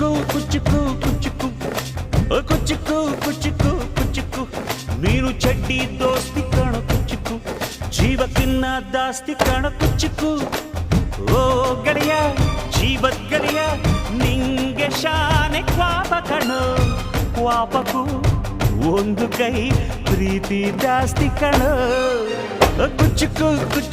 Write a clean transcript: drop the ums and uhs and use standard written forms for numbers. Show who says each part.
Speaker 1: ಕುಚ್ಚುಕು ಕುಚ್ಚುಕು ಕುಚ್ಚುಕು ಕುಚ್ಚುಕು ಕುಚ್ಚುಕು ಕುಚ್ಚುಕು ನೀನು ಚಡ್ಡಿ ದೋಸ್ತಿ ಕಾಣ ಕುಚ್ಚುಕು ಜೀವಕ್ಕಿನ್ನ ದಾಸ್ತಿ ಕಾಣ ಕುಚ್ಚುಕು ಓ ಗೆಳೆಯ ಜೀವದ್ ಗೆಳೆಯ ನಿಂಗೆ ಶಾನೆ ಕ್ವಾಪ ಕಣೋ ಕ್ವಾಪಕ್ಕೂ ಒಂದು ಕೈ ಪ್ರೀತಿ ಜಾಸ್ತಿ ಕಣೋ ಕುಚ್ಚುಕು ಕುಚ್ಚುಕು